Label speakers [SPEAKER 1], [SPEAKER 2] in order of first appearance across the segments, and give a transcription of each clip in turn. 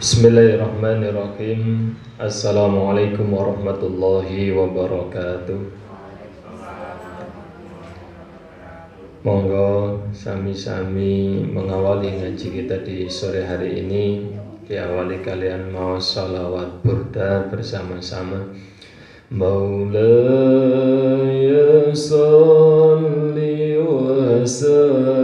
[SPEAKER 1] Bismillahirrahmanirrahim. Assalamualaikum warahmatullahi wabarakatuh. Monggo sami-sami mengawali ngaji kita di sore hari ini. Diawali kalian mau salawat burda bersama-sama. Maulaya salli wa sallim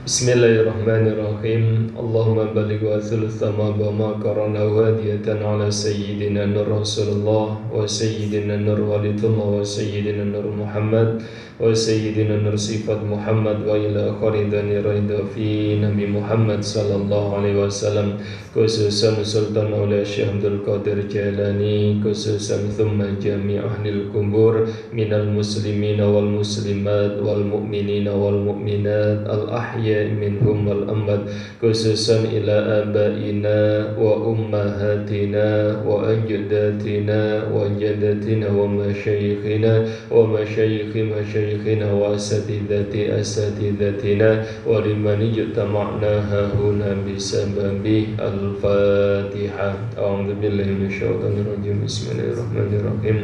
[SPEAKER 1] Bismillahirrahmanirrahim. Allahumma baligh wa thuluth ma qarana hadiyatan ala sayyidina nur Rasulullah wa sayyidina nur Walidullah wa sayyidina nur Muhammad wa sayyidina nur sifat Muhammad wa ila kharidani raida fi Nabi Muhammad sallallahu alaihi wasallam, khususan Sultan Aulia Syekh Abdul Qadir Jailani, khususan thumma jami' ahlil kubur minal muslimina wal muslimat wal mu'minina wal mu'minat al ahya minhum wal amwat, khususan ila abaina wa ummahatina wa ajdatina wa jaddatina wa masyayikhina wa masyayikhi masyayikhina wa asatidatina wa liman ijtama'na hahuna bisababi al-Fatihah. A'udzu billahi minasyaitonir rajim. Bismillahirrahmanirrahim.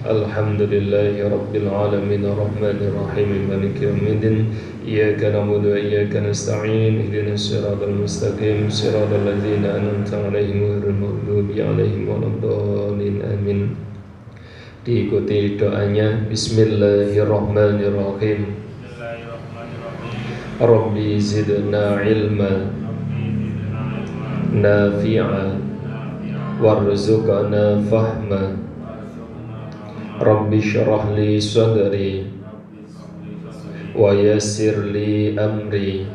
[SPEAKER 1] Alhamdulillahi rabbil alamin arrahmanir rahim maliki yaumiddin. Iyyaka na'budu wa iyyaka nasta'in. Ihdinas siratal mustaqim siratal ladzina an'amta 'alaihim ghairil maghdubi 'alaihim waladdallin. Amin. Diikuti doanya. Bismillahirrahmanirrahim. Rabbi zidna ilma nafi'a warzuqna fahma. Rabbi syrah li sadri wa yassir li amri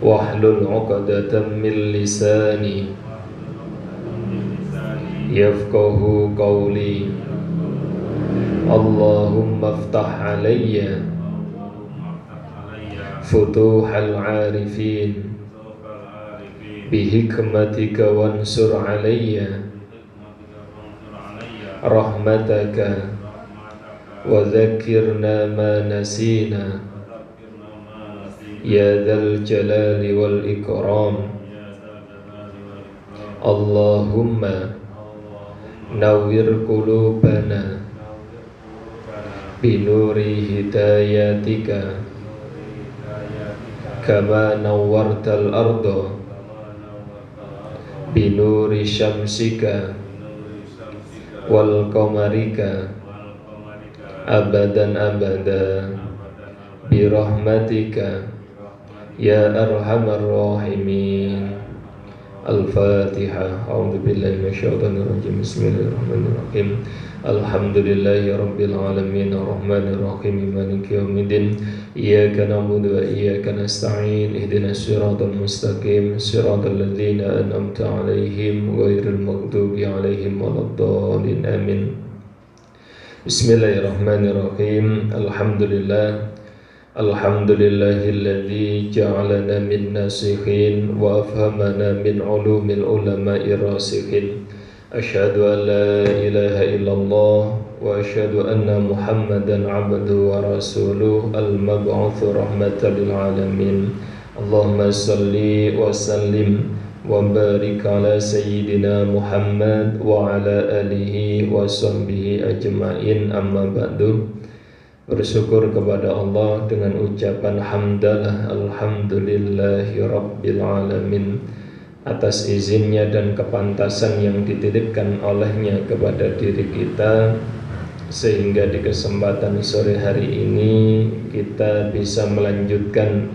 [SPEAKER 1] wahlul 'uqdatam min lisani yafqahu qawli. Allahumma iftah alayya futuhal 'arifin bihikmatika wansur alayya rahmataka wa dzakirna ma nasina ya dzal jalali wal ikram. Allahumma nawwir qulubana binuri hidayatika kama nawwartal arda binuri syamsika wal qamarika abadan abada birahmatika ya arhamar rahimin. Al-Fatihah. A'udzubillahi minasyaitonirrajim. Bismillahirrahmanirrahim. Alhamdulillahi rabbil alamin arrahmanir rahim maliki yaumiddin. Iyyaka na'budu wa iyyaka nasta'in. Ihdinas siratal mustaqim, siratal ladzina an'amta 'alaihim ghairil maghdubi 'alaihim waladdallin. Amin. Bismillahirrahmanirrahim. Alhamdulillahilladzi ja'alana min nasikhin wa afhamana min ulumil ulama'i rasikhin. Asyhadu an la ilaha illallah wa asyhadu anna Muhammadan 'abduhu wa rasuluhu al-mab'utsu rahmatan lil alamin. Allahumma shalli wa sallim wa barik ala sayyidina Muhammad wa ala alihi wa sahbihi ajma'in. Amma ba'du. Bersyukur kepada Allah dengan ucapan hamdalah alhamdulillahi rabbil alamin atas izinnya dan kepantasan yang dititipkan olehnya kepada diri kita, sehingga di kesempatan sore hari ini kita bisa melanjutkan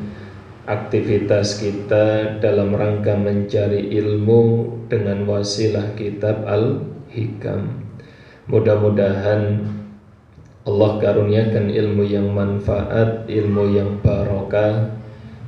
[SPEAKER 1] aktivitas kita dalam rangka mencari ilmu dengan wasilah kitab Al-Hikam. Mudah-mudahan Allah karuniakan ilmu yang manfaat, ilmu yang barokah,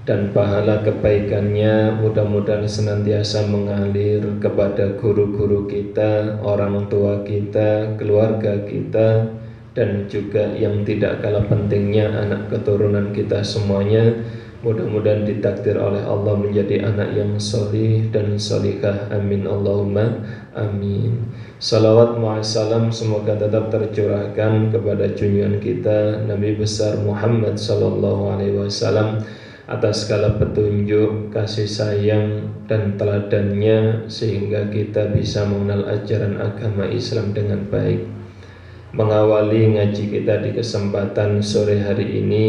[SPEAKER 1] dan pahala kebaikannya mudah-mudahan senantiasa mengalir kepada guru-guru kita, orang tua kita, keluarga kita, dan juga yang tidak kalah pentingnya anak keturunan kita semuanya. Mudah-mudahan ditakdir oleh Allah menjadi anak yang solih dan solihah. Amin Allahumma amin. Salawat mu'assalam semoga tetap tercurahkan kepada junjungan kita Nabi besar Muhammad sallallahu alaihi wasallam atas segala petunjuk, kasih sayang dan teladannya, sehingga kita bisa mengenal ajaran agama Islam dengan baik. Mengawali ngaji kita di kesempatan sore hari ini,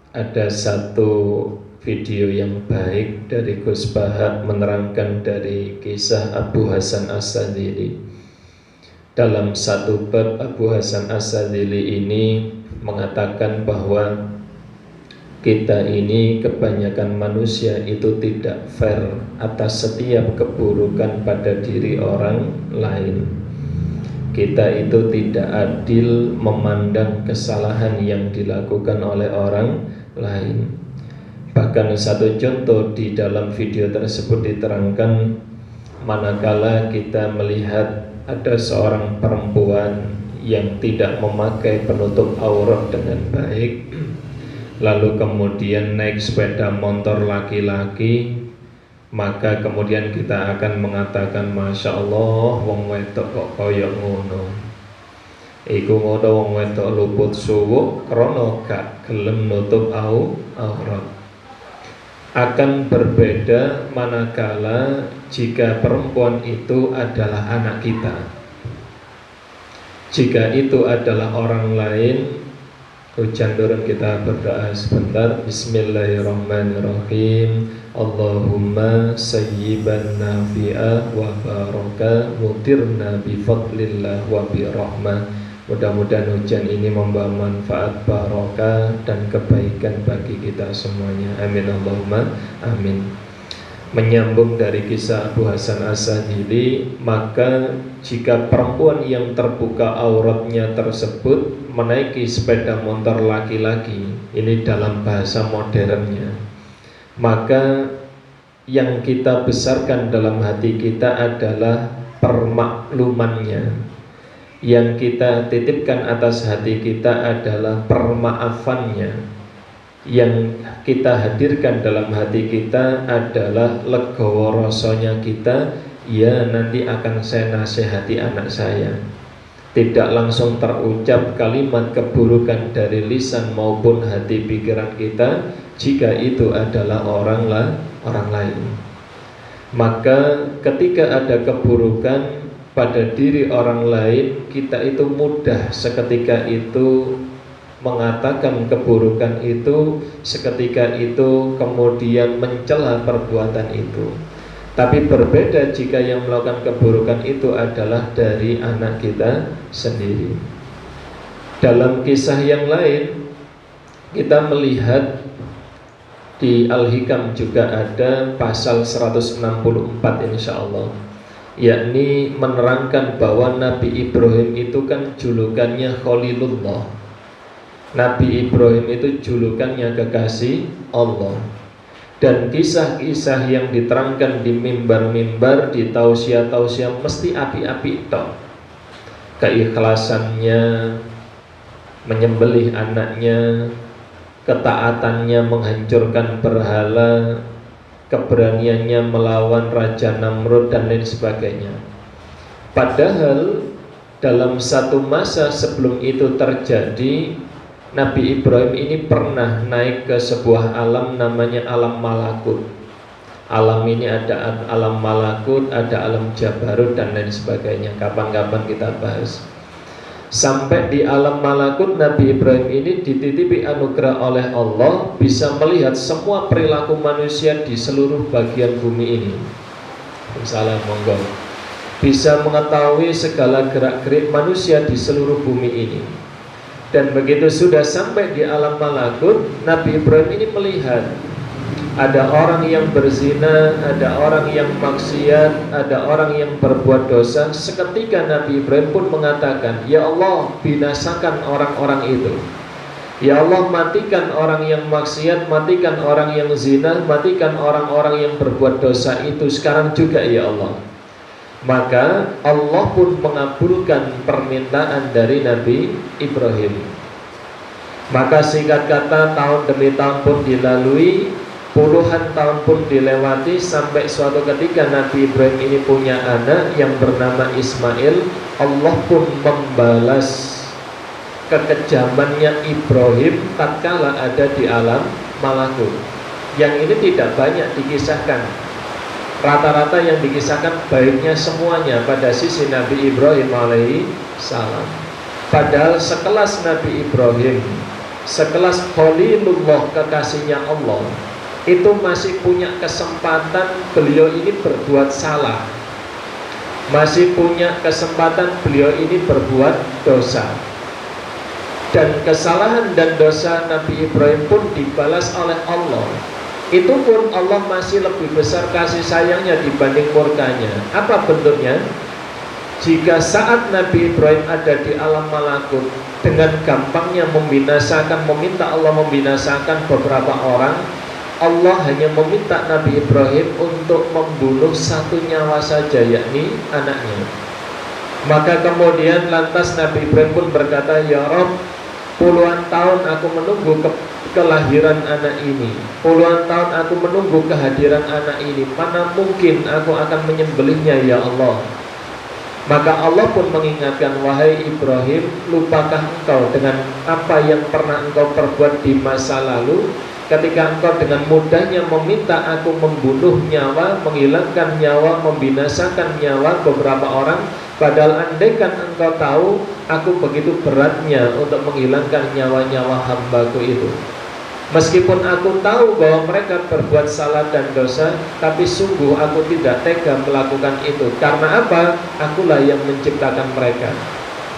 [SPEAKER 1] ada satu video yang baik dari Gus Bahak menerangkan dari kisah Abu Hasan As-Sadzili. Dalam satu bab, Abu Hasan As-Sadzili ini mengatakan bahwa kita ini, kebanyakan manusia itu tidak fair atas setiap keburukan pada diri orang lain. Kita itu tidak adil memandang kesalahan yang dilakukan oleh orang lain. Bahkan satu contoh di dalam video tersebut diterangkan, manakala kita melihat ada seorang perempuan yang tidak memakai penutup aurat dengan baik, lalu kemudian naik sepeda motor laki-laki, maka kemudian kita akan mengatakan, Masya Allah, wong wedok kok koyok ngono. Iku ngono wong wedok luput suwuk krana gak gelem nutup aurat. Akan berbeda manakala jika perempuan itu adalah anak kita. Jika itu adalah orang lain, hujan turun, kita berdoa sebentar. Bismillahirrahmanirrahim. Allahumma sayyiban nafi'ah wa baraka mutirna bifadlillah wa birahmah. Mudah-mudahan hujan ini membawa manfaat, barokah, dan kebaikan bagi kita semuanya. Amin Allahumma amin. Menyambung dari kisah Abu Hasan As-Sadzili, maka jika perempuan yang terbuka auratnya tersebut menaiki sepeda motor laki-laki, ini dalam bahasa modernnya, maka yang kita besarkan dalam hati kita adalah permaklumannya. Yang kita titipkan atas hati kita adalah permaafannya. Yang kita hadirkan dalam hati kita adalah legowo rasanya kita, ya nanti akan saya nasihati anak saya. Tidak langsung terucap kalimat keburukan dari lisan maupun hati pikiran kita, jika itu adalah orang lain. Maka ketika ada keburukan pada diri orang lain, kita itu mudah seketika itu mengatakan keburukan itu, seketika itu kemudian mencela perbuatan itu. Tapi berbeda jika yang melakukan keburukan itu adalah dari anak kita sendiri. Dalam kisah yang lain kita melihat di Al-Hikam juga ada pasal 164 insyaallah, yakni menerangkan bahwa Nabi Ibrahim itu kan julukannya Khalilullah. Nabi Ibrahim itu julukannya kekasih Allah. Dan kisah-kisah yang diterangkan di mimbar-mimbar, di tausiah-tausiah mesti api-api itu. Keikhlasannya menyembelih anaknya, ketaatannya menghancurkan berhala, keberaniannya melawan Raja Namrud dan lain sebagainya. Padahal dalam satu masa sebelum itu terjadi, Nabi Ibrahim ini pernah naik ke sebuah alam namanya alam malakut. Alam ini ada alam malakut, ada alam jabarut dan lain sebagainya. Kapan-kapan kita bahas. Sampai di alam malakut, Nabi Ibrahim ini dititipi anugerah oleh Allah, bisa melihat semua perilaku manusia di seluruh bagian bumi ini. Salam monggo. Bisa mengetahui segala gerak-gerik manusia di seluruh bumi ini. Dan begitu sudah sampai di alam malakut, Nabi Ibrahim ini melihat ada orang yang berzina, ada orang yang maksiat, ada orang yang berbuat dosa. Seketika Nabi Ibrahim pun mengatakan, "Ya Allah, binasakan orang-orang itu. Ya Allah, matikan orang yang maksiat, matikan orang yang zina, matikan orang-orang yang berbuat dosa itu sekarang juga ya Allah." Maka Allah pun mengabulkan permintaan dari Nabi Ibrahim. Maka singkat kata, tahun demi tahun pun dilalui, puluhan tahun pun dilewati, sampai suatu ketika Nabi Ibrahim ini punya anak yang bernama Ismail. Allah pun membalas kekejamannya Ibrahim tatkala ada di alam malakut. Yang ini tidak banyak dikisahkan. Rata-rata yang dikisahkan baiknya semuanya pada sisi Nabi Ibrahim alaihi salam. Padahal sekelas Nabi Ibrahim, sekelas Khalilullah, kekasihnya Allah, itu masih punya kesempatan beliau ini berbuat salah, masih punya kesempatan beliau ini berbuat dosa. Dan kesalahan dan dosa Nabi Ibrahim pun dibalas oleh Allah. Itu pun Allah masih lebih besar kasih sayangnya dibanding murkanya. Apa bentuknya? Jika saat Nabi Ibrahim ada di alam malakut, dengan gampangnya membinasakan, meminta Allah membinasakan beberapa orang, Allah hanya meminta Nabi Ibrahim untuk membunuh satu nyawa saja, yakni anaknya. Maka kemudian lantas Nabi Ibrahim pun berkata, "Ya Rabb, puluhan tahun aku menunggu kelahiran anak ini, puluhan tahun aku menunggu kehadiran anak ini, mana mungkin aku akan menyembelihnya ya Allah." Maka Allah pun mengingatkan, "Wahai Ibrahim, lupakah engkau dengan apa yang pernah engkau perbuat di masa lalu, ketika engkau dengan mudahnya meminta aku membunuh nyawa, menghilangkan nyawa, membinasakan nyawa beberapa orang, padahal andaikan engkau tahu aku begitu beratnya untuk menghilangkan nyawa-nyawa hambaku itu. Meskipun aku tahu bahwa mereka berbuat salah dan dosa, tapi sungguh aku tidak tega melakukan itu. Karena apa? Akulah yang menciptakan mereka.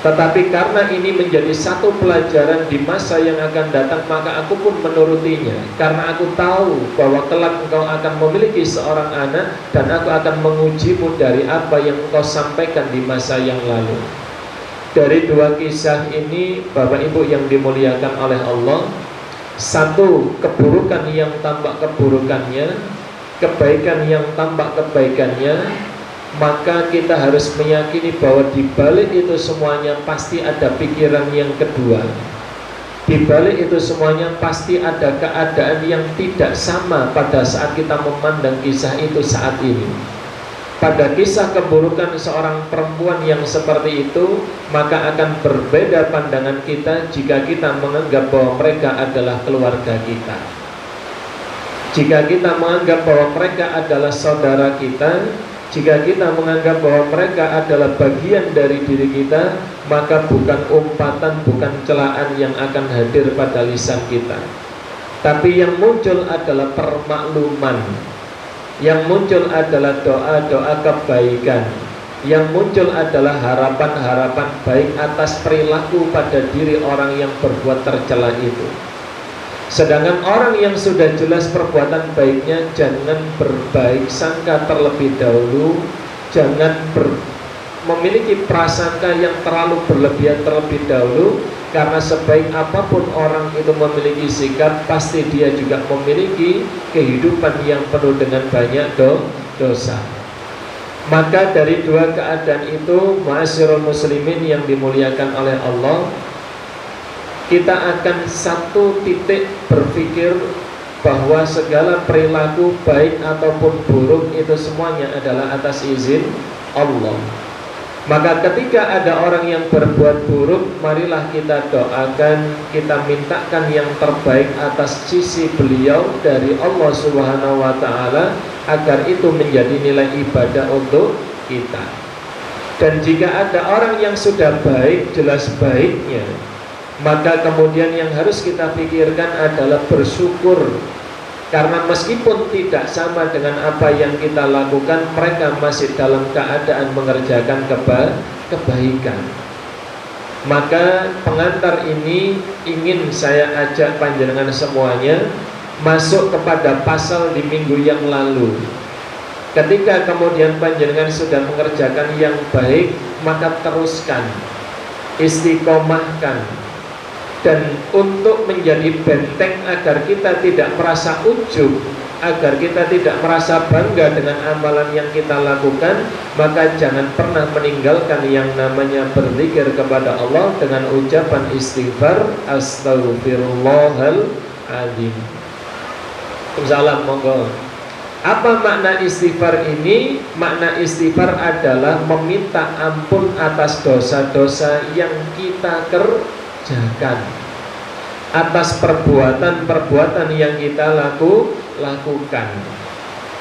[SPEAKER 1] Tetapi karena ini menjadi satu pelajaran di masa yang akan datang, maka aku pun menurutinya. Karena aku tahu bahwa kelak engkau akan memiliki seorang anak, dan aku akan mengujimu dari apa yang engkau sampaikan di masa yang lalu." Dari dua kisah ini, Bapak Ibu yang dimuliakan oleh Allah, satu, keburukan yang tambah keburukannya, kebaikan yang tambah kebaikannya, maka kita harus meyakini bahwa di balik itu semuanya pasti ada pikiran yang kedua. Di balik itu semuanya pasti ada keadaan yang tidak sama pada saat kita memandang kisah itu saat ini. Pada kisah keburukan seorang perempuan yang seperti itu, maka akan berbeda pandangan kita jika kita menganggap bahwa mereka adalah keluarga kita. Jika kita menganggap bahwa mereka adalah saudara kita, jika kita menganggap bahwa mereka adalah bagian dari diri kita, maka bukan umpatan, bukan celaan yang akan hadir pada lisan kita, tapi yang muncul adalah permakluman. Yang muncul adalah doa-doa kebaikan. Yang muncul adalah harapan-harapan baik atas perilaku pada diri orang yang berbuat tercela itu. Sedangkan orang yang sudah jelas perbuatan baiknya, jangan berbaik sangka terlebih dahulu. Jangan memiliki prasangka yang terlalu berlebihan terlebih dahulu. Karena sebaik apapun orang itu memiliki sikap, pasti dia juga memiliki kehidupan yang penuh dengan banyak dosa. Maka dari dua keadaan itu, ma'asyiral muslimin yang dimuliakan oleh Allah, kita akan satu titik berpikir bahwa segala perilaku baik ataupun buruk itu semuanya adalah atas izin Allah. Maka ketika ada orang yang berbuat buruk, marilah kita doakan, kita mintakan yang terbaik atas sisi beliau dari Allah Subhanahu wa ta'ala, agar itu menjadi nilai ibadah untuk kita. Dan jika ada orang yang sudah baik, jelas baiknya, maka kemudian yang harus kita pikirkan adalah bersyukur. Karena meskipun tidak sama dengan apa yang kita lakukan, mereka masih dalam keadaan mengerjakan kebaikan. Maka pengantar ini ingin saya ajak panjenengan semuanya masuk kepada pasal di minggu yang lalu. Ketika kemudian panjenengan sudah mengerjakan yang baik, maka teruskan, istiqomahkan. Dan untuk menjadi benteng agar kita tidak merasa ujub, agar kita tidak merasa bangga dengan amalan yang kita lakukan, maka jangan pernah meninggalkan yang namanya berzikir kepada Allah dengan ucapan istighfar, astaghfirullahaladzim. Salam, monggo. Apa makna istighfar ini? Makna istighfar adalah meminta ampun atas dosa-dosa yang kita kerjakan, atas perbuatan-perbuatan yang kita lakukan.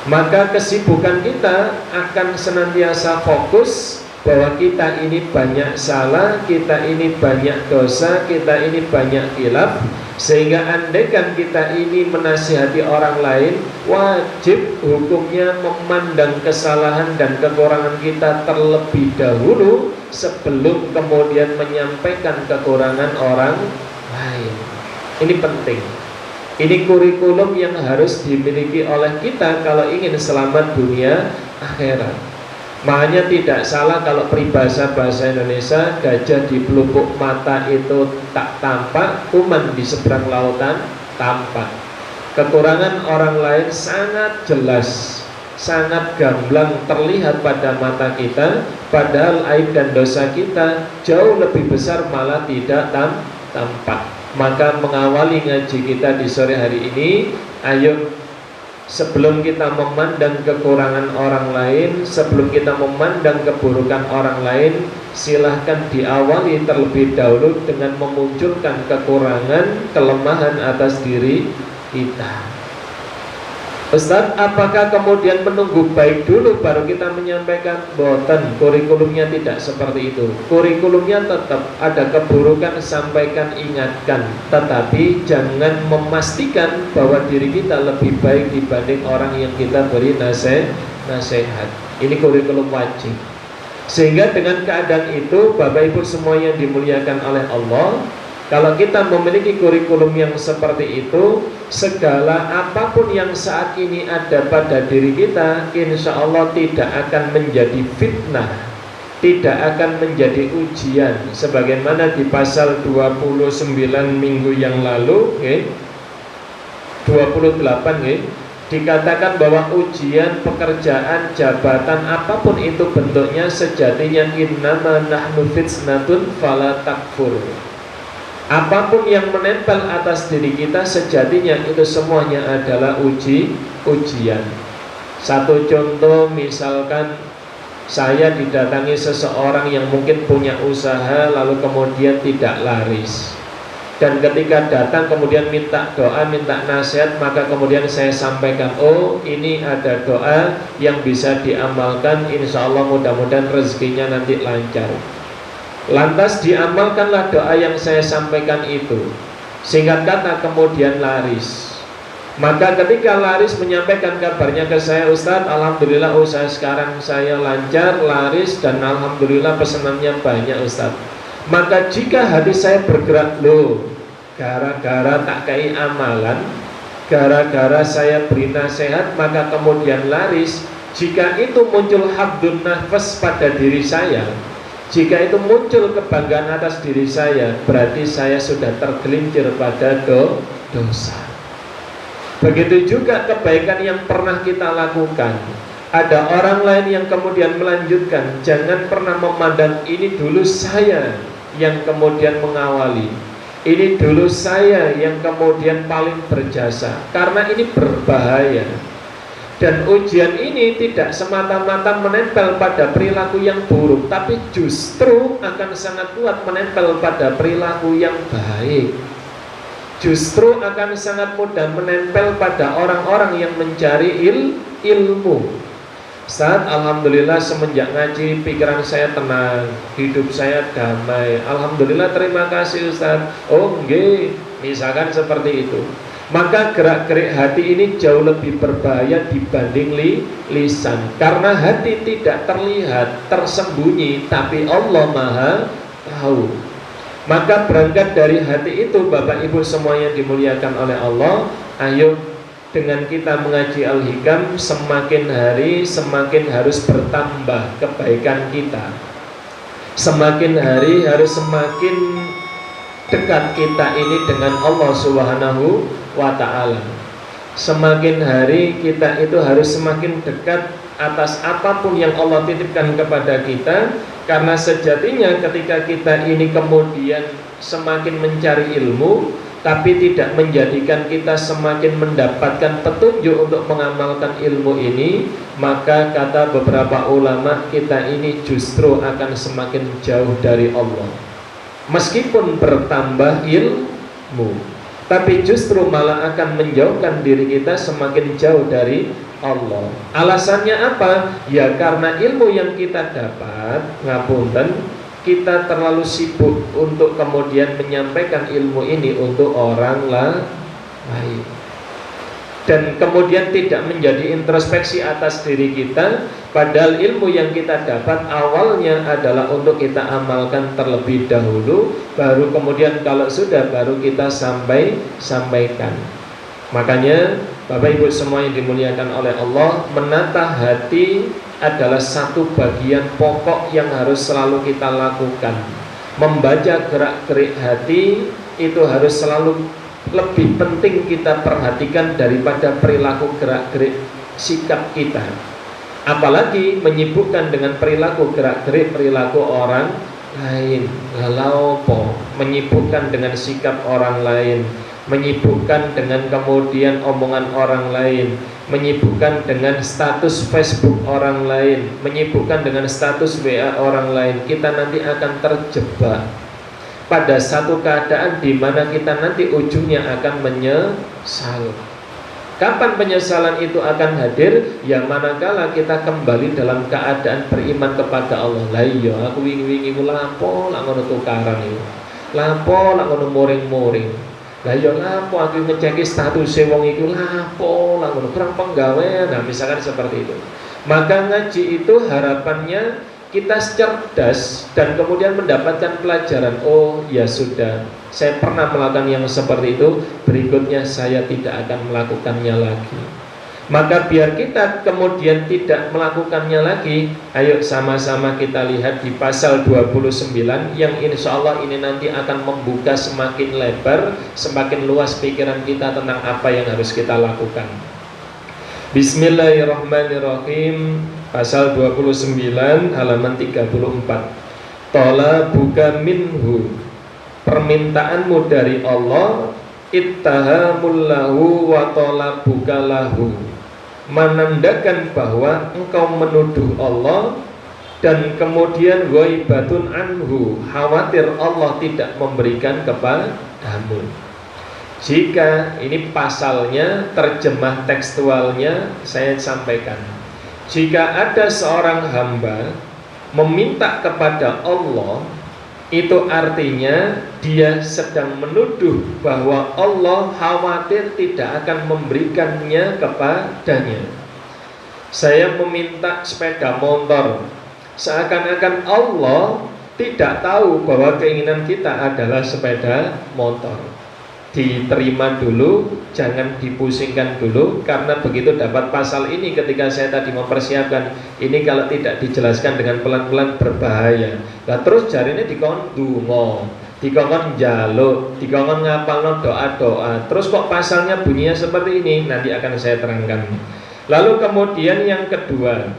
[SPEAKER 1] Maka kesibukan kita akan senantiasa fokus bahwa kita ini banyak salah, kita ini banyak dosa, kita ini banyak khilaf. Sehingga andaikan kita ini menasihati orang lain, wajib hukumnya memandang kesalahan dan kekurangan kita terlebih dahulu sebelum kemudian menyampaikan kekurangan orang lain. Ini penting. Ini kurikulum yang harus dimiliki oleh kita kalau ingin selamat dunia akhirat. Makanya tidak salah kalau peribahasa bahasa Indonesia, gajah di pelupuk mata itu tak tampak, kuman di seberang lautan tampak. Kekurangan orang lain sangat jelas, sangat gamblang terlihat pada mata kita, padahal aib dan dosa kita jauh lebih besar malah tidak tampak. Maka mengawali ngaji kita di sore hari ini, ayo sebelum kita memandang kekurangan orang lain, sebelum kita memandang keburukan orang lain, silahkan diawali terlebih dahulu dengan memunculkan kekurangan, kelemahan atas diri kita. Ustaz, apakah kemudian menunggu baik dulu baru kita menyampaikan? Boten, kurikulumnya tidak seperti itu. Kurikulumnya tetap ada keburukan, sampaikan, ingatkan. Tetapi jangan memastikan bahwa diri kita lebih baik dibanding orang yang kita beri nasihat. Ini kurikulum wajib. Sehingga dengan keadaan itu, Bapak Ibu semua yang dimuliakan oleh Allah, kalau kita memiliki kurikulum yang seperti itu, segala apapun yang saat ini ada pada diri kita, insya Allah tidak akan menjadi fitnah, tidak akan menjadi ujian. Sebagaimana di pasal 29 minggu yang lalu, 28, dikatakan bahwa ujian, pekerjaan, jabatan, apapun itu bentuknya, sejatinya innama nahnu fitnatun fala takfur. Apapun yang menempel atas diri kita, sejatinya itu semuanya adalah ujian. Satu contoh, misalkan saya didatangi seseorang yang mungkin punya usaha lalu kemudian tidak laris, dan ketika datang kemudian minta doa, minta nasihat, maka kemudian saya sampaikan, oh ini ada doa yang bisa diamalkan, insya Allah mudah-mudahan rezekinya nanti lancar. Lantas diamalkanlah doa yang saya sampaikan itu, singkat kata kemudian laris.
[SPEAKER 2] Maka ketika laris menyampaikan kabarnya ke saya, Ustadz, alhamdulillah usaha sekarang saya lancar, laris, dan alhamdulillah pesanannya banyak, Ustadz. Maka jika hati saya bergerak, loh, gara-gara tak kei amalan, gara-gara saya beri nasihat, maka kemudian laris. Jika itu muncul habdun nafas pada diri saya, jika itu muncul kebanggaan atas diri saya, berarti saya sudah tergelincir pada dosa. Begitu juga kebaikan yang pernah kita lakukan. Ada orang lain yang kemudian melanjutkan, jangan pernah memandang ini dulu saya yang kemudian mengawali, ini dulu saya yang kemudian paling berjasa, karena ini berbahaya. Dan ujian ini tidak semata-mata menempel pada perilaku yang buruk, tapi justru akan sangat kuat menempel pada perilaku yang baik. Justru akan sangat mudah menempel pada orang-orang yang mencari ilmu. Ustaz, alhamdulillah semenjak ngaji pikiran saya tenang, hidup saya damai. Alhamdulillah, terima kasih Ustaz. Oh nggih, misalkan seperti itu. Maka gerak-gerik hati ini jauh lebih berbahaya dibanding lisan. Karena hati tidak terlihat, tersembunyi, tapi Allah Maha tahu. Maka berangkat dari hati itu, Bapak Ibu semua yang dimuliakan oleh Allah, ayo dengan kita mengaji Al-Hikam, semakin hari semakin harus bertambah kebaikan kita. Semakin hari harus semakin dekat kita ini dengan Allah Subhanahu wa ta'ala. Semakin hari kita itu harus semakin dekat atas apapun yang Allah titipkan kepada kita. Karena sejatinya ketika kita ini kemudian semakin mencari ilmu, tapi tidak menjadikan kita semakin mendapatkan petunjuk untuk mengamalkan ilmu ini, maka kata beberapa ulama, kita ini justru akan semakin jauh dari Allah. Meskipun bertambah ilmu, tapi justru malah akan menjauhkan diri kita semakin jauh dari Allah. Alasannya apa? Ya karena ilmu yang kita dapat, ngapunten, kita terlalu sibuk untuk kemudian menyampaikan ilmu ini untuk orang lain, dan kemudian tidak menjadi introspeksi atas diri kita. Padahal ilmu yang kita dapat awalnya adalah untuk kita amalkan terlebih dahulu, baru kemudian kalau sudah baru kita sampaikan. Makanya Bapak Ibu semua yang dimuliakan oleh Allah, menata hati adalah satu bagian pokok yang harus selalu kita lakukan. Membaca gerak-gerik hati itu harus selalu lebih penting kita perhatikan daripada perilaku gerak-gerik sikap kita. Apalagi menyibukkan dengan perilaku gerak-gerik perilaku orang lain. Lalu menyibukkan dengan sikap orang lain, menyibukkan dengan kemudian omongan orang lain, menyibukkan dengan status Facebook orang lain, menyibukkan dengan status WA orang lain, kita nanti akan terjebak pada satu keadaan di mana kita nanti ujungnya akan menyesal. Kapan penyesalan itu akan hadir? Ya manakala kita kembali dalam keadaan beriman kepada Allah. Lah iya aku wingi-wingi lapo lak ngono tukaran iki. Lapo lak ngono moring-moring. Lah ya lapo aku ngeceki status wong iku, lapo lak ngono kurang penggawean. Nah, misalkan seperti itu. Maka ngaji itu harapannya kita cerdas dan kemudian mendapatkan pelajaran. Oh ya sudah, saya pernah melakukan yang seperti itu, berikutnya saya tidak akan melakukannya lagi. Maka biar kita kemudian tidak melakukannya lagi, ayo sama-sama kita lihat di pasal 29 yang insya Allah ini nanti akan membuka semakin lebar, semakin luas pikiran kita tentang apa yang harus kita lakukan. Bismillahirrahmanirrahim. Pasal 29 halaman 34. Talabuka minhu, permintaanmu dari Allah, ittahamul lahu wa talabuka lahu, menandakan bahwa engkau menuduh Allah dan kemudian ghaibatun anhu, khawatir Allah tidak memberikan kepadamu. Jika ini pasalnya, terjemah tekstualnya saya sampaikan. Jika ada seorang hamba meminta kepada Allah itu artinya dia sedang menuduh bahwa Allah khawatir tidak akan memberikannya kepadanya. Saya meminta sepeda motor, seakan-akan Allah tidak tahu bahwa keinginan kita adalah sepeda motor. Diterima dulu, jangan dipusingkan dulu, karena begitu dapat pasal ini ketika saya tadi mempersiapkan ini, kalau tidak dijelaskan dengan pelan-pelan berbahaya. Nah terus jarine dikon dungo, dikon jaluk, dikon ngapalno doa-doa, terus kok pasalnya bunyinya seperti ini, nanti akan saya terangkan. Lalu kemudian yang kedua,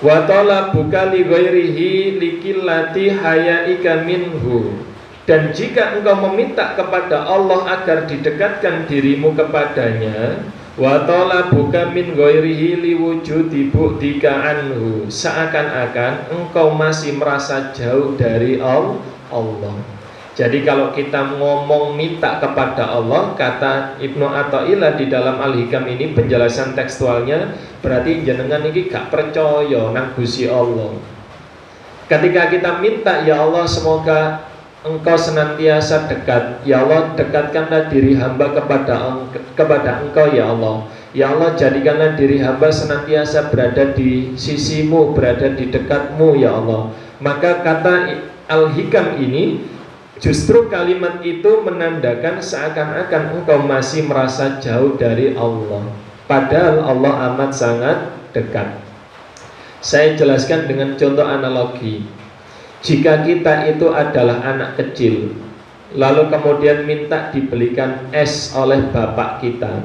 [SPEAKER 2] wa talabuka li ghairihi likillati hayaika minhu. Dan jika engkau meminta kepada Allah agar didekatkan dirimu kepadanya, wa talabuka min ghairihi liwujudi bu'dika anhu, seakan-akan engkau masih merasa jauh dari Allah. Jadi kalau kita ngomong minta kepada Allah, kata Ibnu Athaillah di dalam Al-Hikam ini penjelasan tekstualnya, berarti jenengan ini gak percaya nang Gusti Allah. Ketika kita minta, ya Allah semoga Engkau senantiasa dekat, ya Allah dekatkanlah diri hamba kepada Engkau ya Allah. Ya Allah jadikanlah diri hamba senantiasa berada di sisimu, berada di dekatmu ya Allah. Maka kata Al-Hikam ini, justru kalimat itu menandakan seakan-akan engkau masih merasa jauh dari Allah, padahal Allah amat sangat dekat. Saya jelaskan dengan contoh analogi. Jika kita itu adalah anak kecil, lalu kemudian minta dibelikan es oleh bapak kita,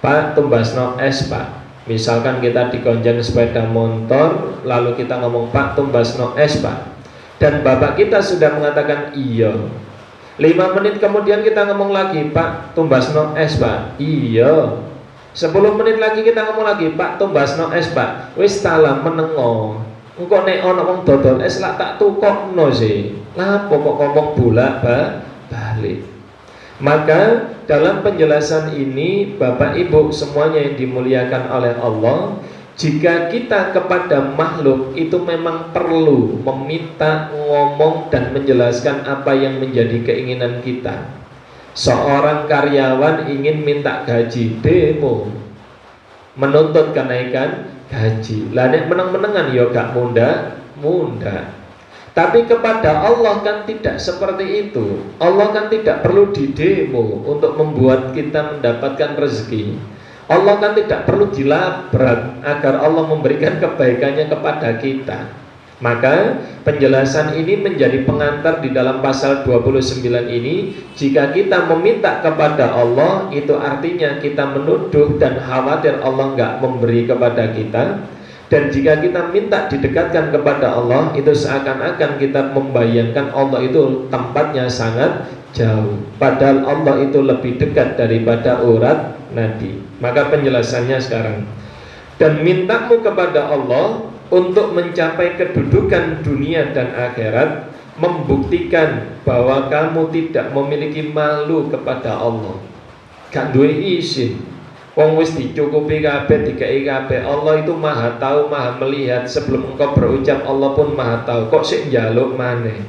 [SPEAKER 2] Pak tumbasno es Pak. Misalkan kita digonjang sepeda motor, lalu kita ngomong Pak tumbasno es Pak, dan bapak kita sudah mengatakan iya. 5 menit kemudian kita ngomong lagi Pak tumbasno es Pak, iya. 10 menit lagi kita ngomong lagi Pak tumbasno es Pak, wis talah menengo. Engkau nek ana wong dodol es lak tak tukokno sih. Lah pokok ngomong balik. Maka dalam penjelasan ini Bapak Ibu semuanya yang dimuliakan oleh Allah, jika kita kepada makhluk itu memang perlu meminta, ngomong dan menjelaskan apa yang menjadi keinginan kita. Seorang karyawan ingin minta gaji, demo, menuntut kenaikan gaji. Lah nek meneng-menengan ya gak munda. Tapi kepada Allah kan tidak seperti itu. Allah kan tidak perlu didemo untuk membuat kita mendapatkan rezeki. Allah kan tidak perlu dilabrak agar Allah memberikan kebaikannya kepada kita. Maka penjelasan ini menjadi pengantar di dalam pasal 29 ini. Jika kita meminta kepada Allah, itu artinya kita menuduh dan khawatir Allah enggak memberi kepada kita. Dan jika kita minta didekatkan kepada Allah, itu seakan-akan kita membayangkan Allah itu tempatnya sangat jauh, padahal Allah itu lebih dekat daripada urat nadi. Maka penjelasannya sekarang, dan mintamu kepada Allah untuk mencapai kedudukan dunia dan akhirat, membuktikan bahwa kamu tidak memiliki malu kepada Allah. Gak duwe izin. Wong wis dicukupi kabeh, dikai kabeh. Allah itu maha tahu, maha melihat. Sebelum engkau berucap Allah pun maha tahu. Kok sik njaluk maneh?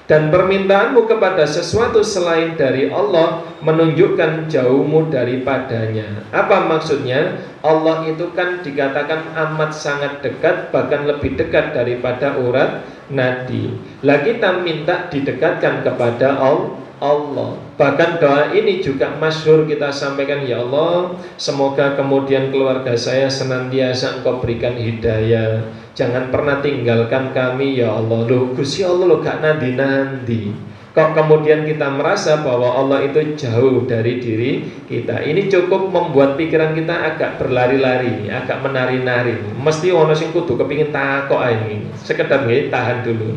[SPEAKER 2] Dan permintaanmu kepada sesuatu selain dari Allah menunjukkan jauhmu daripadanya. Apa maksudnya? Allah itu kan dikatakan amat sangat dekat, bahkan lebih dekat daripada urat nadi. Lah kita minta didekatkan kepada Allah. Bahkan doa ini juga masyhur kita sampaikan, ya Allah semoga kemudian keluarga saya senantiasa Engkau berikan hidayah, jangan pernah tinggalkan kami ya Allah. Loh Gusti Allah lo gak nanti. Kok kemudian kita merasa bahwa Allah itu jauh dari diri kita? Ini cukup membuat pikiran kita agak berlari-lari, agak menari-nari. Mesti ono sing kudu kepingin takok ini. Sekedar nggih tahan dulu.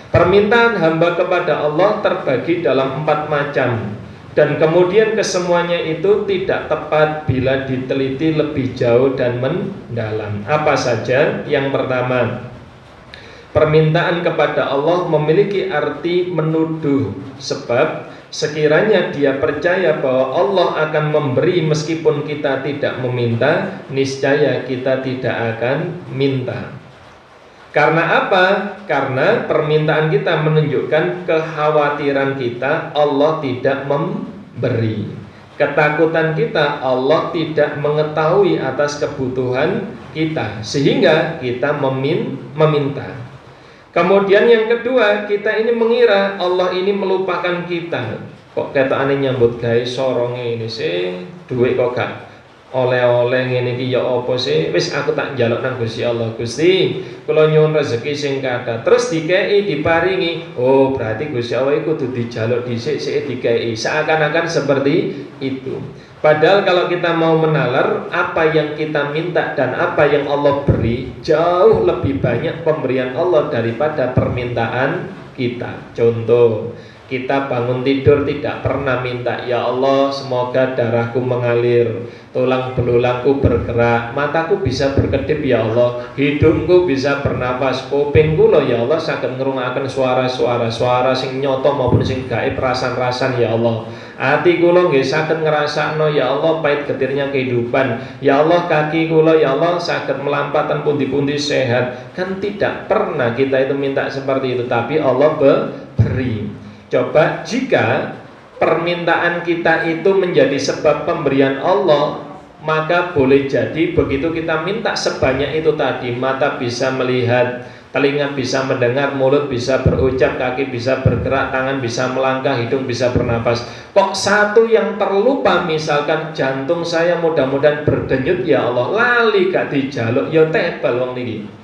[SPEAKER 2] Permintaan hamba kepada Allah terbagi dalam 4 macam, dan kemudian kesemuanya itu tidak tepat bila diteliti lebih jauh dan mendalam. Apa saja? Yang pertama, permintaan kepada Allah memiliki arti menuduh, sebab sekiranya dia percaya bahwa Allah akan memberi meskipun kita tidak meminta, niscaya kita tidak akan minta. Karena apa? Karena permintaan kita menunjukkan kekhawatiran kita Allah tidak memberi. Ketakutan kita Allah tidak mengetahui atas kebutuhan kita, sehingga kita meminta. Kemudian yang kedua, kita ini mengira Allah ini melupakan kita. Kok kata aneh nyambut gawe soronge ini sih, duit kok gak oleh-oleh ngene iki ya apa sih? Wis aku tak njaluk nang Gusti Allah. Gusti, kula nyuwun rezeki sing kathah. Terus dikei diparingi. Oh, berarti Gusti Allah iku kudu dijaluk dhisik-sik dikei. Seakan-akan seperti itu. Padahal kalau kita mau menalar apa yang kita minta dan apa yang Allah beri, jauh lebih banyak pemberian Allah daripada permintaan kita. Contoh, kita bangun tidur tidak pernah minta, ya Allah semoga darahku mengalir, tulang belulangku bergerak, mataku bisa berkedip ya Allah, hidungku bisa bernafas, kupingku loh ya Allah saged ngrungokaken suara sing nyoto maupun sing gaib, rasan-rasan ya Allah. Hati kula nggih saged ngrasakno ya Allah pahit getirnya kehidupan. Ya Allah kaki kula ya Allah saged melampatan pundi-pundi sehat. Kan tidak pernah kita itu minta seperti itu, tapi Allah beri. Coba jika permintaan kita itu menjadi sebab pemberian Allah, maka boleh jadi begitu kita minta sebanyak itu tadi, mata bisa melihat, telinga bisa mendengar, mulut bisa berucap, kaki bisa bergerak, tangan bisa melangkah, hidung bisa bernapas. Kok satu yang terlupa, misalkan jantung saya mudah-mudahan berdenyut ya Allah, lali gak dijaluk, ya tebal wong niki.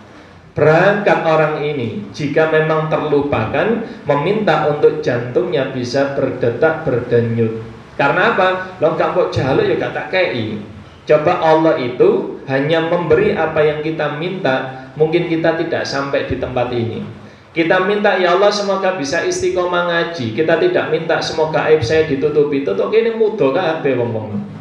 [SPEAKER 2] Berangkat orang ini jika memang terlupakan meminta untuk jantungnya bisa berdetak berdenyut. Karena apa? Lo gak kok jaluk ya gak tak kei. Coba Allah itu hanya memberi apa yang kita minta. Mungkin kita tidak sampai di tempat ini. Kita minta ya Allah semoga bisa istiqomah ngaji. Kita tidak minta semoga aib saya ditutupi. Tutup ini mudah kabeh wong-wong.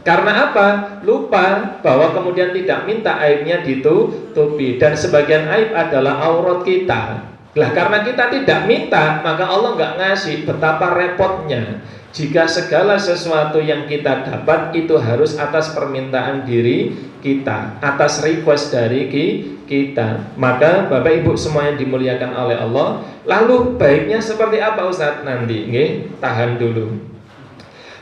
[SPEAKER 2] Karena apa? Lupa bahwa kemudian tidak minta aibnya ditutupi. Dan sebagian aib adalah aurat kita. Lah karena kita tidak minta, maka Allah nggak ngasih. Betapa repotnya jika segala sesuatu yang kita dapat itu harus atas permintaan diri kita, atas request dari kita. Maka Bapak Ibu semua yang dimuliakan oleh Allah, lalu baiknya seperti apa Ustaz? Nanti tahan dulu.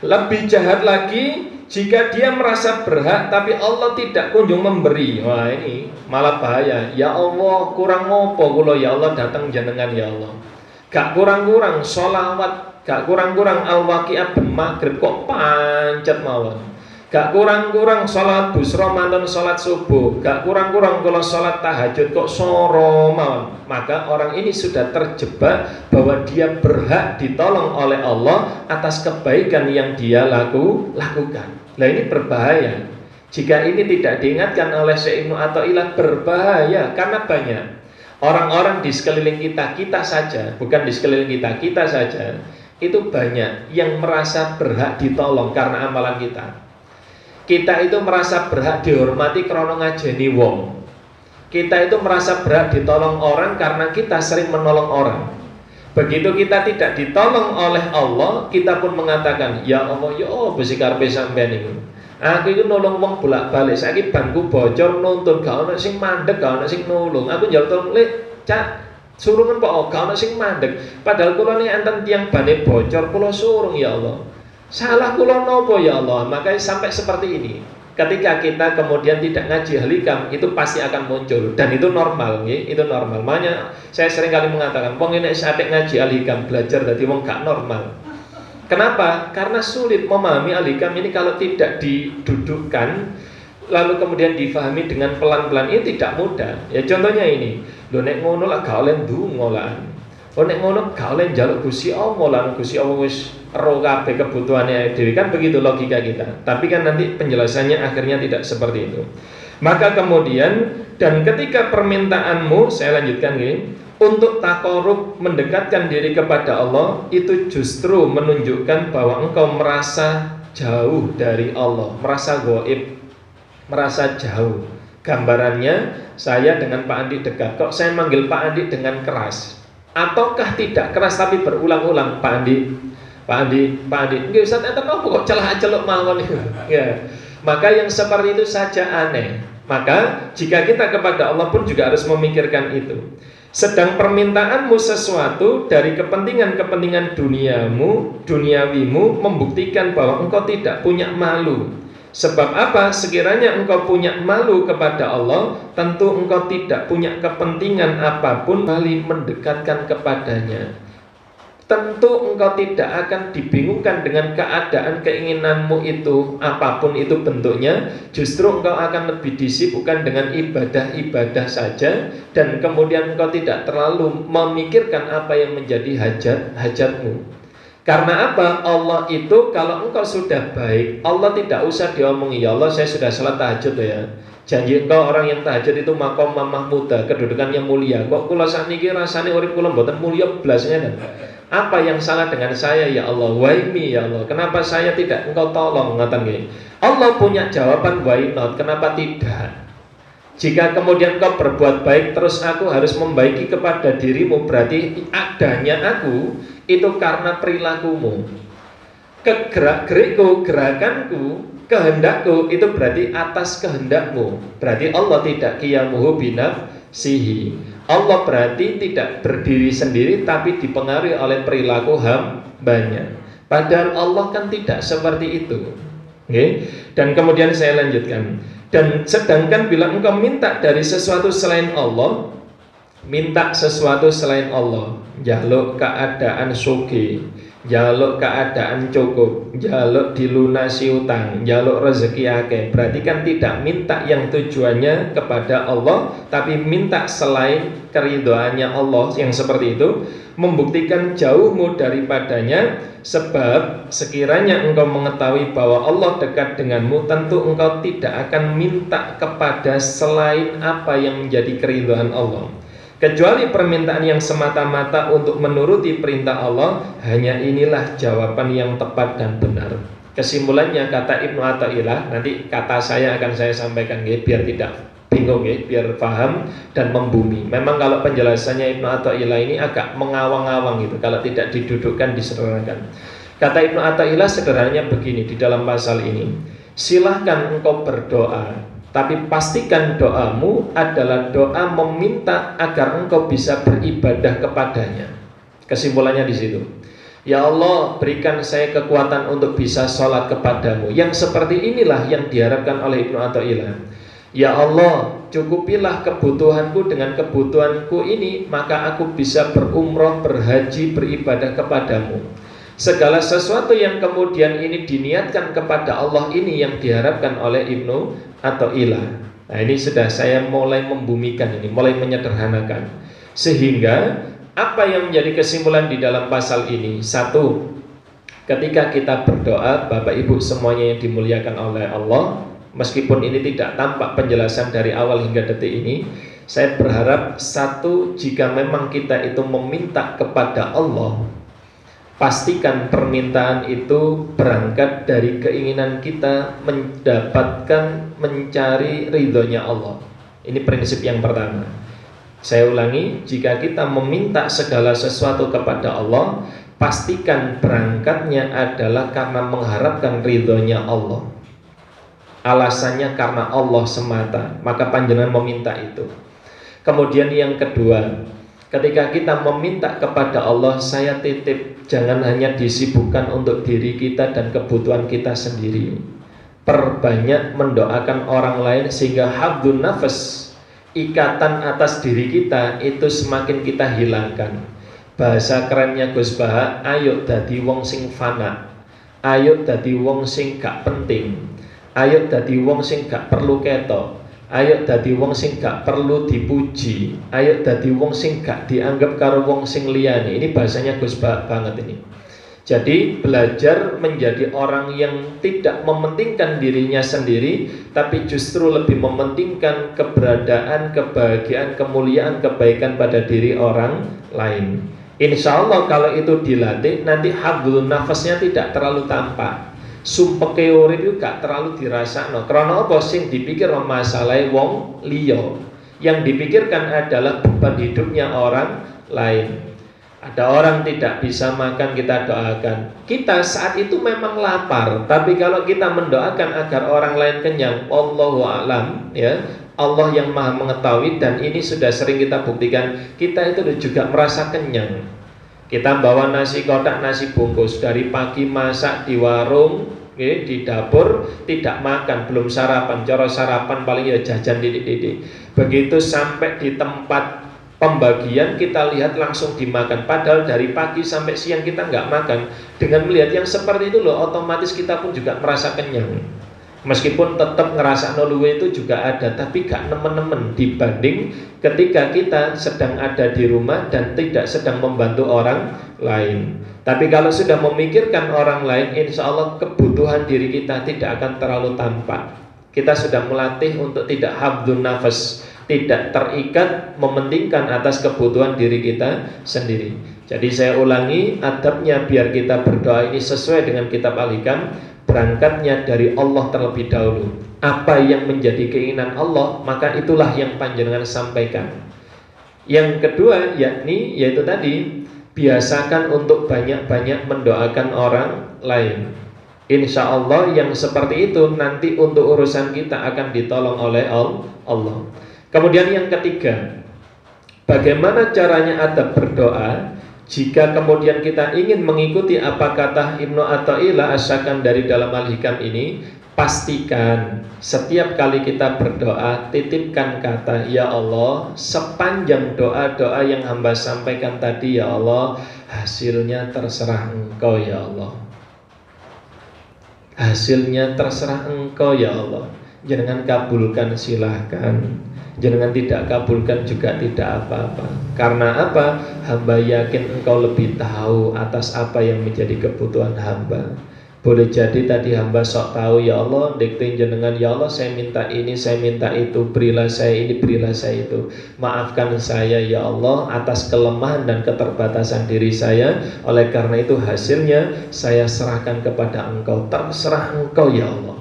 [SPEAKER 2] Lebih jahat lagi jika dia merasa berhak tapi Allah tidak kunjung memberi. Wah ini malah bahaya. Ya Allah kurang ngopo kula ya Allah datang jenengan ya Allah. Gak kurang-kurang sholawat, gak kurang-kurang al-waqi'ah ben maghrib kok pancet mawon. Gak kurang-kurang sholat busra mantan sholat subuh, gak kurang-kurang kalau sholat tahajud kok soro mawon. Maka orang ini sudah terjebak bahwa dia berhak ditolong oleh Allah atas kebaikan yang dia lakukan. Nah ini berbahaya. Jika ini tidak diingatkan oleh Syekh Ibnu Athaillah, berbahaya karena banyak orang-orang di sekeliling kita saja, bukan di sekeliling kita saja, itu banyak yang merasa berhak ditolong karena amalan kita. Kita itu merasa berhak dihormati karena ngajeni wong. Kita itu merasa berhak ditolong orang karena kita sering menolong orang. Begitu kita tidak ditolong oleh Allah, kita pun mengatakan, ya Allah, ya Allah, besi karpe sampean iku. Aku itu nolong wong bolak-balik, saiki banku bocor nuntun, gak ono sing mandeg, gak ono sing nulung. Aku njaluk tolong, "Lek, Cak, surungan kok gak ono sing mandeg." Padahal kula niki enten tiyang bane bocor, kula surung ya Allah. Salah kula nopo ya Allah. Makanya sampai seperti ini. Ketika kita kemudian tidak ngaji halikam, itu pasti akan muncul dan itu normal, itu normal. Makanya saya sering kali mengatakan, wong ini sampai ngaji halikam belajar dari wong gak normal. Kenapa? Karena sulit memahami halikam ini kalau tidak didudukkan lalu kemudian difahami dengan pelan-pelan, ini tidak mudah. Ya contohnya ini, lho nek ngono lah gak oleh ndonga lah. Oh nek ngono gak oleh njaluk Gusti Allah lan Gusti Allah wis ro kabeh kebutuhane dhewe, kan begitu logika kita. Tapi kan nanti penjelasannya akhirnya tidak seperti itu. Maka kemudian dan ketika permintaanmu, saya lanjutkan gini, untuk takarub mendekatkan diri kepada Allah, itu justru menunjukkan bahwa engkau merasa jauh dari Allah, merasa gaib, merasa jauh. Gambarannya saya dengan Pak Andi dekat, kok saya manggil Pak Andi dengan keras? Ataukah tidak keras tapi berulang-ulang, Pak Andi, nggih Ustaz enten napa kok celah-celuk mawon. Ya. Maka yang seperti itu saja aneh. Maka jika kita kepada Allah pun juga harus memikirkan itu. Sedang permintaanmu sesuatu dari kepentingan-kepentingan duniawimu membuktikan bahwa engkau tidak punya malu. Sebab apa? Sekiranya engkau punya malu kepada Allah, tentu engkau tidak punya kepentingan apapun kali mendekatkan kepadanya. Tentu engkau tidak akan dibingungkan dengan keadaan keinginanmu itu, apapun itu bentuknya. Justru engkau akan lebih disibukkan dengan ibadah-ibadah saja, dan kemudian engkau tidak terlalu memikirkan apa yang menjadi hajatmu. Karena apa? Allah itu kalau engkau sudah baik, Allah tidak usah diomongi, ya Allah saya sudah salat tahajud ya. Janji engkau orang yang tahajud itu maqam mahmuda, kedudukan yang mulia. Kok kula sakniki rasane urip kula mboten mulia blasnya kan? Apa yang salah dengan saya ya Allah? Why me ya Allah? Kenapa saya tidak engkau tolong? Ngatan nggih. Allah punya jawaban why not? Kenapa tidak? Jika kemudian kau berbuat baik terus aku harus membaiki kepada dirimu, berarti adanya aku itu karena perilakumu. Gerak-gerikku, gerakanku, kehendakku itu berarti atas kehendakmu. Berarti Allah tidak qiyamuhu binafsihi. Allah berarti tidak berdiri sendiri tapi dipengaruhi oleh perilaku hambanya. Padahal Allah kan tidak seperti itu. Okay? Dan kemudian saya lanjutkan. Dan sedangkan bila engkau minta dari sesuatu selain Allah, minta sesuatu selain Allah, jaluk keadaan sugih, jaluk keadaan cukup, jaluk dilunasi utang, jaluk rezeki akeh, berarti kan tidak minta yang tujuannya kepada Allah, tapi minta selain keridhaannya Allah. Yang seperti itu membuktikan jauhmu daripadanya. Sebab sekiranya engkau mengetahui bahwa Allah dekat denganmu, tentu engkau tidak akan minta kepada selain apa yang menjadi keridhaan Allah, kecuali permintaan yang semata-mata untuk menuruti perintah Allah. Hanya inilah jawaban yang tepat dan benar. Kesimpulannya kata Ibnu Athaillah, nanti kata saya akan saya sampaikan biar tidak bingung biar paham dan membumi. Memang kalau penjelasannya Ibnu Athaillah ini agak mengawang-awang gitu, kalau tidak didudukkan disederhanakan. Kata Ibnu Athaillah sederhananya begini di dalam pasal ini, silahkan engkau berdoa, tapi pastikan doamu adalah doa meminta agar engkau bisa beribadah kepadanya. Kesimpulannya di situ. Ya Allah, berikan saya kekuatan untuk bisa sholat kepadamu. Yang seperti inilah yang diharapkan oleh Ibnu Athaillah. Ya Allah, cukupilah kebutuhanku dengan kebutuhanku ini, maka aku bisa berumroh, berhaji, beribadah kepadamu. Segala sesuatu yang kemudian ini diniatkan kepada Allah, ini yang diharapkan oleh Ibnu Athaillah. Nah ini sudah saya mulai membumikan ini, mulai menyederhanakan. Sehingga apa yang menjadi kesimpulan di dalam pasal ini? Satu, ketika kita berdoa, Bapak Ibu semuanya yang dimuliakan oleh Allah, meskipun ini tidak tampak penjelasan dari awal hingga detik ini, saya berharap satu, jika memang kita itu meminta kepada Allah, pastikan permintaan itu berangkat dari keinginan kita mendapatkan, mencari ridhonya Allah. Ini prinsip yang pertama. Saya ulangi, jika kita meminta segala sesuatu kepada Allah, pastikan berangkatnya adalah karena mengharapkan ridhonya Allah. Alasannya karena Allah semata, maka panjenengan meminta itu. Kemudian yang kedua, ketika kita meminta kepada Allah, saya titip, jangan hanya disibukkan untuk diri kita dan kebutuhan kita sendiri. Perbanyak mendoakan orang lain sehingga habdun nafas, ikatan atas diri kita itu semakin kita hilangkan. Bahasa kerennya Gus Baha, ayo dadi wong sing fana, ayo dadi wong sing gak penting, ayo dadi wong sing gak perlu ketok, ayo dadi wong sing gak perlu dipuji, ayo dadi wong sing gak dianggap karo wong sing liyane. Ini bahasanya Gus Baha banget ini. Jadi belajar menjadi orang yang tidak mementingkan dirinya sendiri, tapi justru lebih mementingkan keberadaan, kebahagiaan, kemuliaan, kebaikan pada diri orang lain. Insya Allah kalau itu dilatih, nanti habdul nafasnya tidak terlalu tampak. Sumpah keori itu gak terlalu dirasa. Karena apa sing dipikir masalah wong liya, yang dipikirkan adalah beban hidupnya orang lain. Ada orang tidak bisa makan, kita doakan. Kita saat itu memang lapar, tapi kalau kita mendoakan agar orang lain kenyang, wallahu a'lam, ya, Allah yang maha mengetahui, dan ini sudah sering kita buktikan. Kita itu juga merasa kenyang. Kita bawa nasi kotak, nasi bungkus, dari pagi masak di warung, di dapur, tidak makan, belum sarapan. Cara sarapan paling ya jajan didik-didik. Begitu sampai di tempat pembagian, kita lihat langsung dimakan. Padahal dari pagi sampai siang kita nggak makan. Dengan melihat yang seperti itu loh, otomatis kita pun juga merasa kenyang. Meskipun tetap ngerasa noluwe itu juga ada, tapi gak nemen-nemen dibanding ketika kita sedang ada di rumah dan tidak sedang membantu orang lain. Tapi kalau sudah memikirkan orang lain, insya Allah kebutuhan diri kita tidak akan terlalu tampak. Kita sudah melatih untuk tidak habdun nafas, tidak terikat mementingkan atas kebutuhan diri kita sendiri. Jadi saya ulangi, adabnya biar kita berdoa ini sesuai dengan kitab Al-Hikam. Berangkatnya dari Allah terlebih dahulu. Apa yang menjadi keinginan Allah, maka itulah yang panjenengan sampaikan. Yang kedua yaitu tadi, biasakan untuk banyak-banyak mendoakan orang lain. Insya Allah yang seperti itu nanti untuk urusan kita akan ditolong oleh Allah. Kemudian yang ketiga, bagaimana caranya adab berdoa? Jika kemudian kita ingin mengikuti apa kata Ibnu Athaillah Asy-Syakan dari dalam Al-Hikam ini, pastikan setiap kali kita berdoa, titipkan kata, ya Allah, sepanjang doa-doa yang hamba sampaikan tadi, ya Allah, hasilnya terserah Engkau, ya Allah. Hasilnya terserah Engkau, ya Allah. Jangan kabulkan, silahkan. Jangan tidak kabulkan juga tidak apa-apa. Karena apa? Hamba yakin Engkau lebih tahu atas apa yang menjadi kebutuhan hamba. Boleh jadi tadi hamba sok tahu, ya Allah, diktin jenengan, ya Allah, saya minta ini, saya minta itu, berilah saya ini, berilah saya itu. Maafkan saya, ya Allah, atas kelemahan dan keterbatasan diri saya. Oleh karena itu hasilnya saya serahkan kepada Engkau. Terserah Engkau, ya Allah.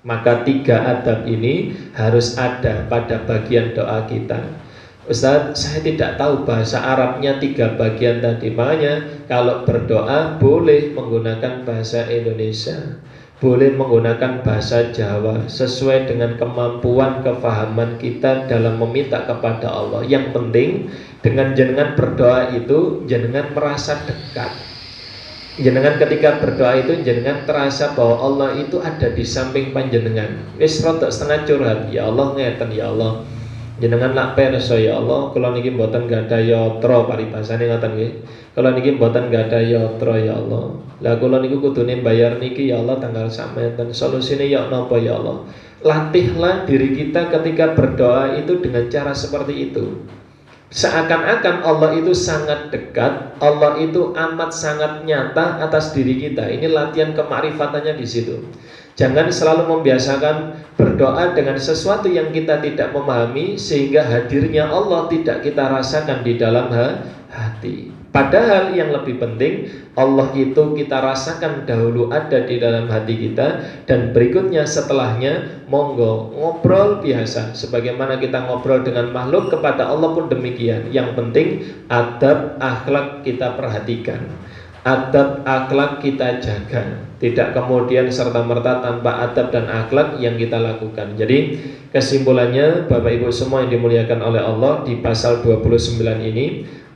[SPEAKER 2] Maka 3 adab ini harus ada pada bagian doa kita. Ustaz, saya tidak tahu bahasa Arabnya 3 bagian tadi. Makanya kalau berdoa boleh menggunakan bahasa Indonesia, boleh menggunakan bahasa Jawa, sesuai dengan kemampuan kefahaman kita dalam meminta kepada Allah. Yang penting dengan jenengan berdoa itu jenengan merasa dekat. Jenengan ketika berdoa itu jenengan terasa bahwa Allah itu ada di samping panjenengan. Wis rodok setengah curhat, ya Allah ngeten, ya Allah. Jenengan lak pirsa, ya Allah, kula niki mboten gadah yatra, paribasane ngoten nggih. Kula niki mboten gadah yatra, ya Allah. Lah kula niku kudune bayar niki, ya Allah, tanggal samenten. Solusine ya napa, ya Allah. Latihlah diri kita ketika berdoa itu dengan cara seperti itu. Seakan-akan Allah itu sangat dekat, Allah itu amat sangat nyata atas diri kita. Ini latihan kema'rifatannya di situ. Jangan selalu membiasakan berdoa dengan sesuatu yang kita tidak memahami, sehingga hadirnya Allah tidak kita rasakan di dalam hati. Padahal yang lebih penting, Allah itu kita rasakan dahulu ada di dalam hati kita, dan berikutnya setelahnya monggo ngobrol biasa. Sebagaimana kita ngobrol dengan makhluk, kepada Allah pun demikian. Yang penting adab akhlak kita perhatikan, adab akhlak kita jaga. Tidak kemudian serta-merta tanpa adab dan akhlak yang kita lakukan. Jadi kesimpulannya Bapak Ibu semua yang dimuliakan oleh Allah, di pasal 29 ini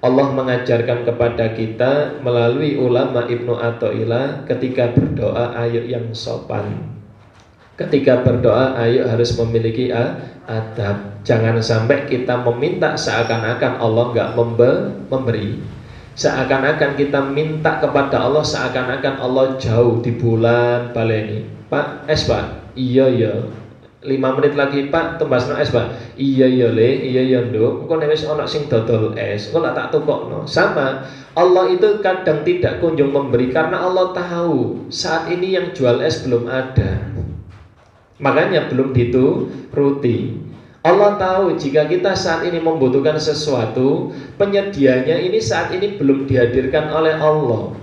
[SPEAKER 2] Allah mengajarkan kepada kita melalui ulama Ibnu Athaillah, ketika berdoa ayo yang sopan. Ketika berdoa ayo harus memiliki adab. Jangan sampai kita meminta seakan-akan Allah nggak memberi. Seakan-akan kita minta kepada Allah seakan-akan Allah jauh di bulan baleni. Pak, Pak. Iya. 5 menit lagi Pak, tembasno es Pak. Iya le, iya nduk. Engko nek wis ana sing dodol es, engko tak tukokno. Sama, Allah itu kadang tidak kunjung memberi karena Allah tahu saat ini yang jual es belum ada. Makanya belum dituruti. Allah tahu jika kita saat ini membutuhkan sesuatu, penyedianya ini saat ini belum dihadirkan oleh Allah.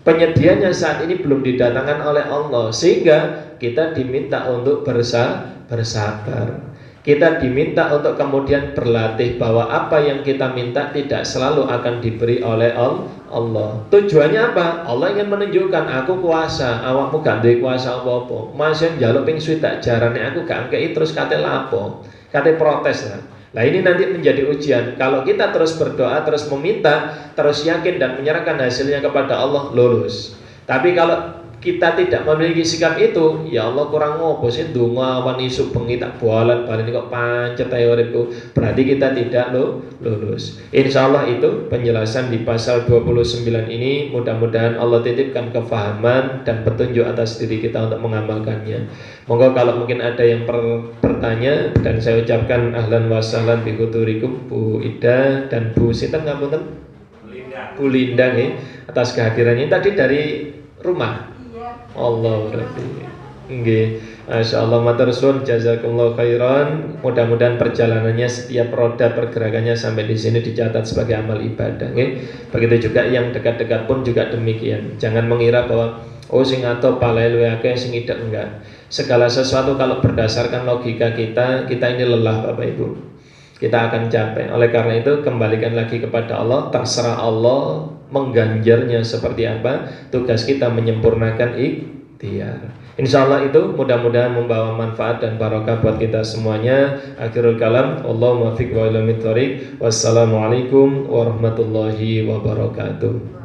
[SPEAKER 2] Penyedianya saat ini belum didatangkan oleh Allah, sehingga kita diminta untuk bersabar. Kita diminta untuk kemudian berlatih bahwa apa yang kita minta tidak selalu akan diberi oleh Allah. Tujuannya apa? Allah ingin menunjukkan aku kuasa, awakmu gak duwe kuasa apa-apa. Masih njaluk ping swidak jarane aku gak ngkei terus kate lapo. Kata protes lah. Nah ini nanti menjadi ujian. Kalau kita terus berdoa, terus meminta, terus yakin dan menyerahkan hasilnya kepada Allah, lulus. Tapi kalau kita tidak memiliki sikap itu, ya Allah kurang ngopo sih donga wan isuk bengi tak bualan balen kok pancet ae uripku. Berarti kita tidak lulus. Insyaallah itu penjelasan di pasal 29 ini, mudah-mudahan Allah titipkan kefahaman dan petunjuk atas diri kita untuk mengamalkannya. Monggo kalau mungkin ada yang bertanya, dan saya ucapkan ahlan wa sahlan bi hudurikum Bu Ida dan Bu Sinten ngapunten? Bu Linda nih atas kehadirannya tadi dari rumah. Allah berarti. Nggih. Masyaallah matur suwun jazakumullah khairan. Mudah-mudahan perjalanannya setiap roda pergerakannya sampai di sini dicatat sebagai amal ibadah, nggih. Begitu juga yang dekat-dekat pun juga demikian. Jangan mengira bahwa oh sing ato palai luwe akeh sing idek, enggak. Segala sesuatu kalau berdasarkan logika kita ini lelah Bapak Ibu. Kita akan capek. Oleh karena itu kembalikan lagi kepada Allah, terserah Allah mengganjarnya seperti apa. Tugas kita menyempurnakan ikhtiar. Insyaallah itu mudah-mudahan membawa manfaat dan barokah buat kita semuanya. Akhirul kalam, Allahumma fiq wa ilamit thoriq. Wassalamualaikum warahmatullahi wabarakatuh.